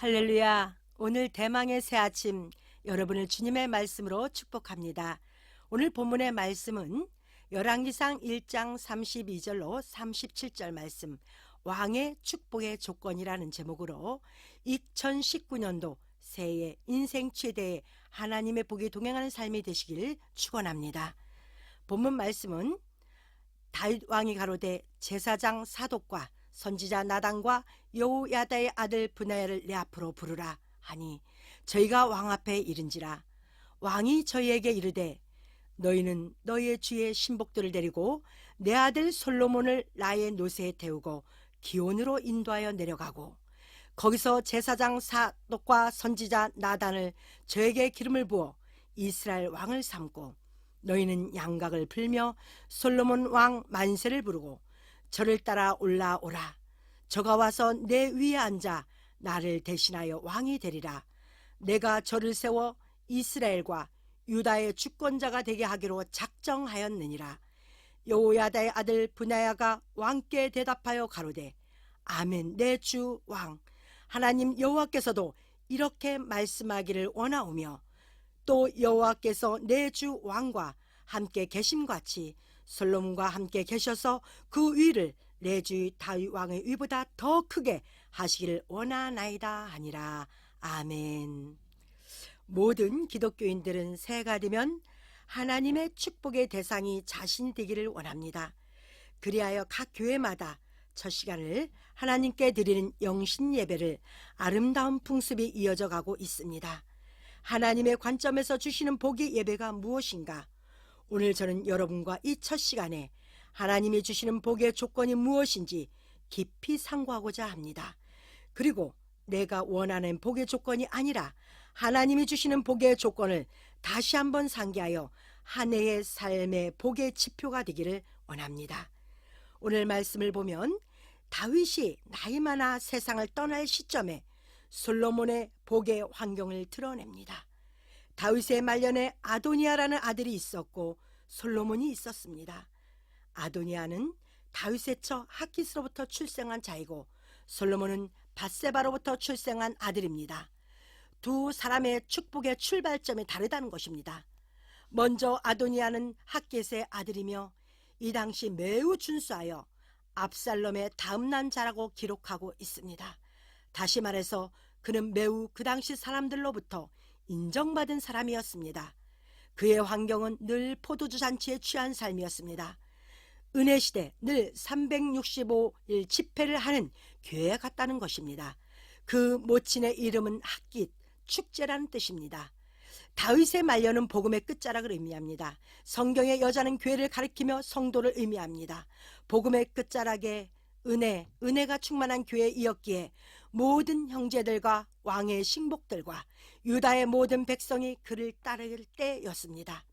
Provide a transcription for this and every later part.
할렐루야. 오늘 대망의 새 아침 여러분을 주님의 말씀으로 축복합니다. 오늘 본문의 말씀은 열왕기상 1장 32절로 37절 말씀, 왕의 축복의 조건이라는 제목으로 2019년도 새해 인생 최대의 하나님의 복이 동행하는 삶이 되시길 축원합니다. 본문 말씀은 다윗 왕이 가로되 제사장 사독과 선지자 나단과 여호야다의 아들 브나야를 내 앞으로 부르라 하니 저희가 왕 앞에 이른지라. 왕이 저희에게 이르되 너희는 너희의 주의 신복들을 데리고 내 아들 솔로몬을 나의 노새에 태우고 기온으로 인도하여 내려가고 거기서 제사장 사독과 선지자 나단을 저에게 기름을 부어 이스라엘 왕을 삼고 너희는 양각을 풀며 솔로몬 왕 만세를 부르고 저를 따라 올라오라. 저가 와서 내 위에 앉아 나를 대신하여 왕이 되리라. 내가 저를 세워 이스라엘과 유다의 주권자가 되게 하기로 작정하였느니라. 여호야다의 아들 브나야가 왕께 대답하여 가로되 아멘 내 주 왕 하나님 여호와께서도 이렇게 말씀하기를 원하오며 또 여호와께서 내 주 왕과 함께 계심같이 솔로몬과 함께 계셔서 그 위를 내 주 다윗 왕의 위보다 더 크게 하시기를 원하나이다 하니라. 아멘. 모든 기독교인들은 새해가 되면 하나님의 축복의 대상이 자신이 되기를 원합니다. 그리하여 각 교회마다 첫 시간을 하나님께 드리는 영신 예배를 아름다운 풍습이 이어져 가고 있습니다. 하나님의 관점에서 주시는 복의 예배가 무엇인가? 오늘 저는 여러분과 이 첫 시간에 하나님이 주시는 복의 조건이 무엇인지 깊이 상고하고자 합니다. 그리고 내가 원하는 복의 조건이 아니라 하나님이 주시는 복의 조건을 다시 한번 상기하여 한 해의 삶의 복의 지표가 되기를 원합니다. 오늘 말씀을 보면 다윗이 나이 많아 세상을 떠날 시점에 솔로몬의 복의 환경을 드러냅니다. 다윗의 말년에 아도니아라는 아들이 있었고 솔로몬이 있었습니다. 아도니아는 다윗의 처 하깃으로부터 출생한 자이고 솔로몬은 밧세바로부터 출생한 아들입니다. 두 사람의 축복의 출발점이 다르다는 것입니다. 먼저 아도니아는 하깃의 아들이며 이 당시 매우 준수하여 압살롬의 다음난 자라고 기록하고 있습니다. 다시 말해서 그는 매우 그 당시 사람들로부터 인정받은 사람이었습니다. 그의 환경은 늘 포도주 잔치에 취한 삶이었습니다. 은혜시대 늘 365일 집회를 하는 교회에 갔다는 것입니다. 그 모친의 이름은 하깃, 축제라는 뜻입니다. 다윗의 말년은 복음의 끝자락을 의미합니다. 성경의 여자는 교회를 가리키며 성도를 의미합니다. 복음의 끝자락에 은혜가 충만한 교회이었기에 모든 형제들과 왕의 신복들과 유다의 모든 백성이 그를 따를 때였습니다.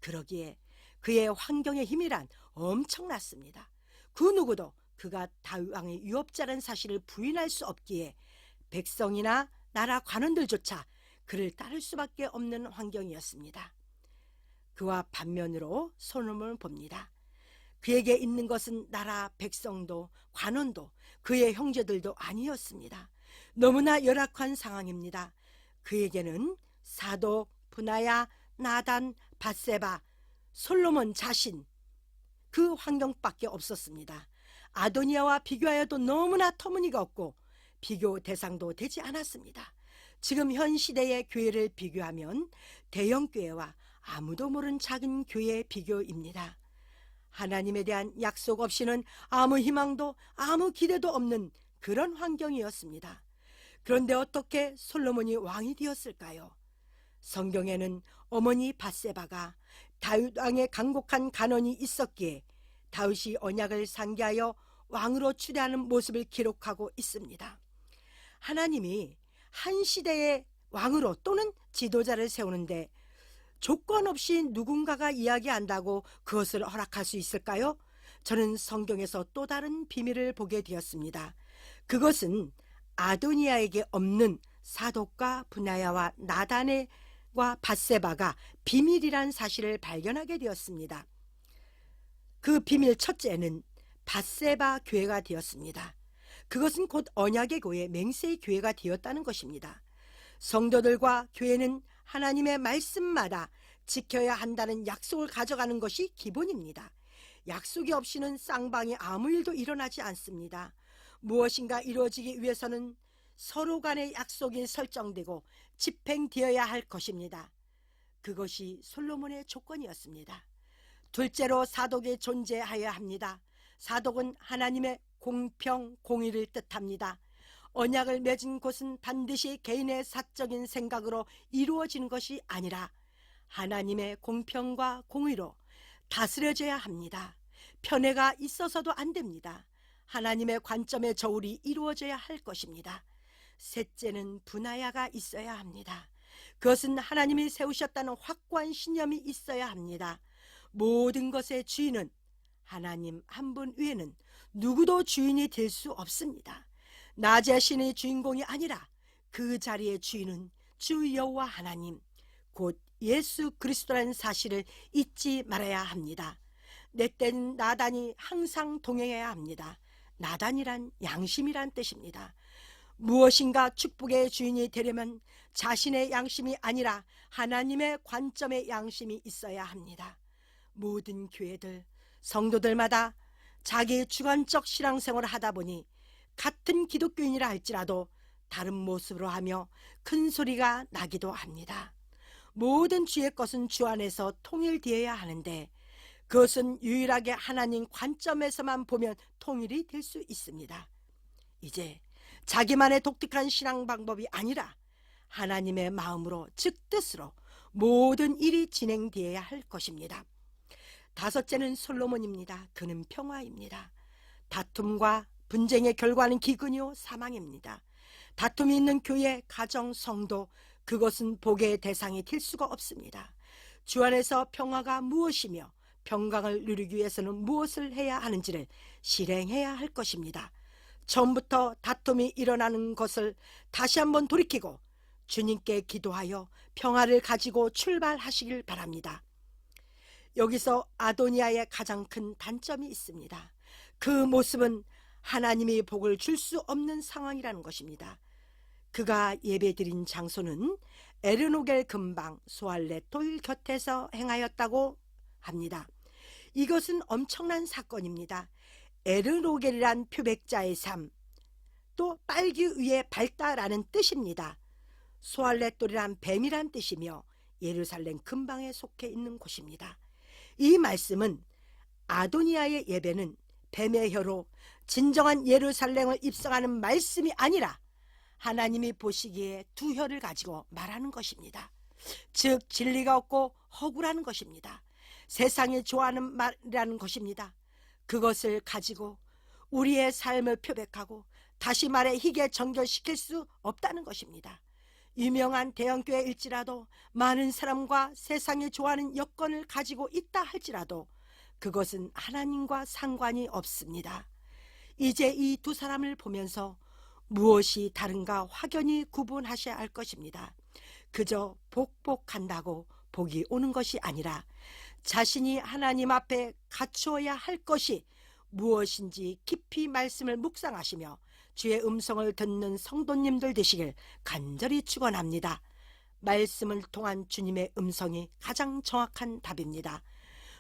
그러기에 그의 환경의 힘이란 엄청났습니다. 그 누구도 그가 다윗 왕의 유업자라는 사실을 부인할 수 없기에 백성이나 나라 관원들조차 그를 따를 수밖에 없는 환경이었습니다. 그와 반면으로 솔로몬을 봅니다. 그에게 있는 것은 나라 백성도 관원도 그의 형제들도 아니었습니다. 너무나 열악한 상황입니다. 그에게는 사독, 브나야, 나단, 밧세바, 솔로몬 자신 그 환경밖에 없었습니다. 아도니아와 비교하여도 너무나 터무니가 없고 비교 대상도 되지 않았습니다. 지금 현 시대의 교회를 비교하면 대형 교회와 아무도 모르는 작은 교회의 비교입니다. 하나님에 대한 약속 없이는 아무 희망도 아무 기대도 없는 그런 환경이었습니다. 그런데 어떻게 솔로몬이 왕이 되었을까요? 성경에는 어머니 밧세바가 다윗 왕의 간곡한 간언이 있었기에 다윗이 언약을 상기하여 왕으로 추대하는 모습을 기록하고 있습니다. 하나님이 한 시대의 왕으로 또는 지도자를 세우는데 조건 없이 누군가가 이야기한다고 그것을 허락할 수 있을까요? 저는 성경에서 또 다른 비밀을 보게 되었습니다. 그것은 아도니아에게 없는 사독과 브나야와 나단과 밧세바가 비밀이란 사실을 발견하게 되었습니다. 그 비밀 첫째는 밧세바 교회가 되었습니다. 그것은 곧 언약의 교회, 맹세의 교회가 되었다는 것입니다. 성도들과 교회는 하나님의 말씀마다 지켜야 한다는 약속을 가져가는 것이 기본입니다. 약속이 없이는 쌍방에 아무 일도 일어나지 않습니다. 무엇인가 이루어지기 위해서는 서로 간의 약속이 설정되고 집행되어야 할 것입니다. 그것이 솔로몬의 조건이었습니다. 둘째로 사독이 존재하여야 합니다. 사독은 하나님의 공평, 공의를 뜻합니다. 언약을 맺은 곳은 반드시 개인의 사적인 생각으로 이루어지는 것이 아니라 하나님의 공평과 공의로 다스려져야 합니다. 편애가 있어서도 안 됩니다. 하나님의 관점의 저울이 이루어져야 할 것입니다. 셋째는 분하야가 있어야 합니다. 그것은 하나님이 세우셨다는 확고한 신념이 있어야 합니다. 모든 것의 주인은 하나님 한 분 외에는 누구도 주인이 될 수 없습니다. 나 자신의 주인공이 아니라 그 자리의 주인은 주 여호와 하나님, 곧 예수 그리스도라는 사실을 잊지 말아야 합니다. 내 땐 나단이 항상 동행해야 합니다. 나단이란 양심이란 뜻입니다. 무엇인가 축복의 주인이 되려면 자신의 양심이 아니라 하나님의 관점의 양심이 있어야 합니다. 모든 교회들, 성도들마다 자기 주관적 신앙생활을 하다 보니 같은 기독교인이라 할지라도 다른 모습으로 하며 큰 소리가 나기도 합니다. 모든 주의 것은 주 안에서 통일되어야 하는데 그것은 유일하게 하나님 관점에서만 보면 통일이 될 수 있습니다. 이제 자기만의 독특한 신앙 방법이 아니라 하나님의 마음으로 즉 뜻으로 모든 일이 진행되어야 할 것입니다. 다섯째는 솔로몬입니다. 그는 평화입니다. 다툼과 분쟁의 결과는 기근이요 사망입니다. 다툼이 있는 교회, 가정, 성도, 그것은 복의 대상이 될 수가 없습니다. 주 안에서 평화가 무엇이며 평강을 누리기 위해서는 무엇을 해야 하는지를 실행해야 할 것입니다. 처음부터 다툼이 일어나는 것을 다시 한번 돌이키고 주님께 기도하여 평화를 가지고 출발하시길 바랍니다. 여기서 아도니아의 가장 큰 단점이 있습니다. 그 모습은 하나님이 복을 줄 수 없는 상황이라는 것입니다. 그가 예배드린 장소는 에르노겔 근방 소알레톨 곁에서 행하였다고 합니다. 이것은 엄청난 사건입니다. 에르노겔이란 표백자의 삶, 또 빨기 위에 밝다라는 뜻입니다. 소알레톨이란 뱀이란 뜻이며 예루살렘 근방에 속해 있는 곳입니다. 이 말씀은 아도니아의 예배는 뱀의 혀로 진정한 예루살렘을 입성하는 말씀이 아니라 하나님이 보시기에 두 혀를 가지고 말하는 것입니다. 즉 진리가 없고 허구라는 것입니다. 세상이 좋아하는 말이라는 것입니다. 그것을 가지고 우리의 삶을 표백하고 다시 말해 희게 정결시킬 수 없다는 것입니다. 유명한 대형교회일지라도 많은 사람과 세상이 좋아하는 여건을 가지고 있다 할지라도 그것은 하나님과 상관이 없습니다. 이제 이 두 사람을 보면서 무엇이 다른가 확연히 구분하셔야 할 것입니다. 그저 복복한다고 복이 오는 것이 아니라 자신이 하나님 앞에 갖추어야 할 것이 무엇인지 깊이 말씀을 묵상하시며 주의 음성을 듣는 성도님들 되시길 간절히 축원합니다. 말씀을 통한 주님의 음성이 가장 정확한 답입니다.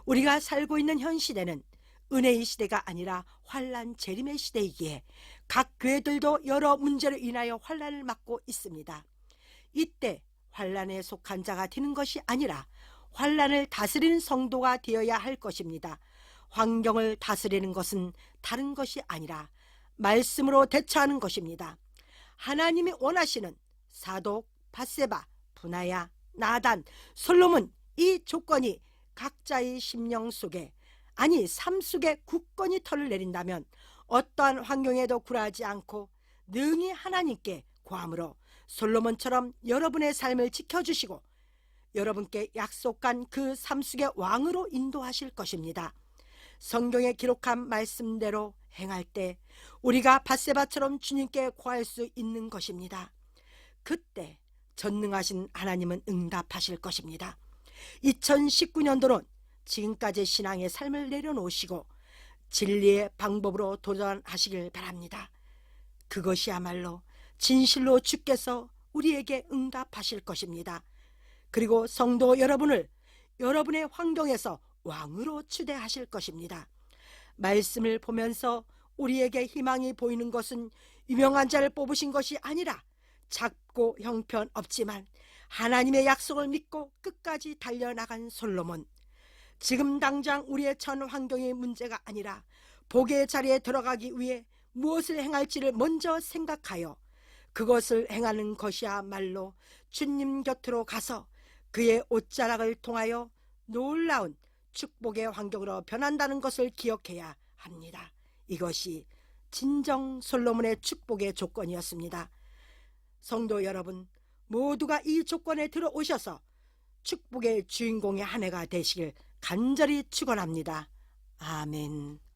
우리가 살고 있는 현 시대는 은혜의 시대가 아니라 환난 재림의 시대이기에 각 교회들도 여러 문제로 인하여 환난을 맞고 있습니다. 이때 환난에 속한 자가 되는 것이 아니라 환난을 다스리는 성도가 되어야 할 것입니다. 환경을 다스리는 것은 다른 것이 아니라 말씀으로 대처하는 것입니다. 하나님이 원하시는 사독, 밧세바, 분하야, 나단, 솔로몬, 이 조건이 각자의 심령 속에, 아니 삶 속에 굳건히 털을 내린다면 어떠한 환경에도 굴하지 않고 능히 하나님께 구함으로 솔로몬처럼 여러분의 삶을 지켜주시고 여러분께 약속한 그 삶 속의 왕으로 인도하실 것입니다. 성경에 기록한 말씀대로 행할 때 우리가 밧세바처럼 주님께 구할 수 있는 것입니다. 그때 전능하신 하나님은 응답하실 것입니다. 2019년도는 지금까지 신앙의 삶을 내려놓으시고 진리의 방법으로 도전하시길 바랍니다. 그것이야말로 진실로 주께서 우리에게 응답하실 것입니다. 그리고 성도 여러분을 여러분의 환경에서 왕으로 추대하실 것입니다. 말씀을 보면서 우리에게 희망이 보이는 것은 유명한 자를 뽑으신 것이 아니라 작고 형편없지만 하나님의 약속을 믿고 끝까지 달려나간 솔로몬. 지금 당장 우리의 전 환경의 문제가 아니라 복의 자리에 들어가기 위해 무엇을 행할지를 먼저 생각하여 그것을 행하는 것이야말로 주님 곁으로 가서 그의 옷자락을 통하여 놀라운 축복의 환경으로 변한다는 것을 기억해야 합니다. 이것이 진정 솔로몬의 축복의 조건이었습니다. 성도 여러분, 모두가 이 조건에 들어오셔서 축복의 주인공의 한 해가 되시길 간절히 축원합니다. 아멘.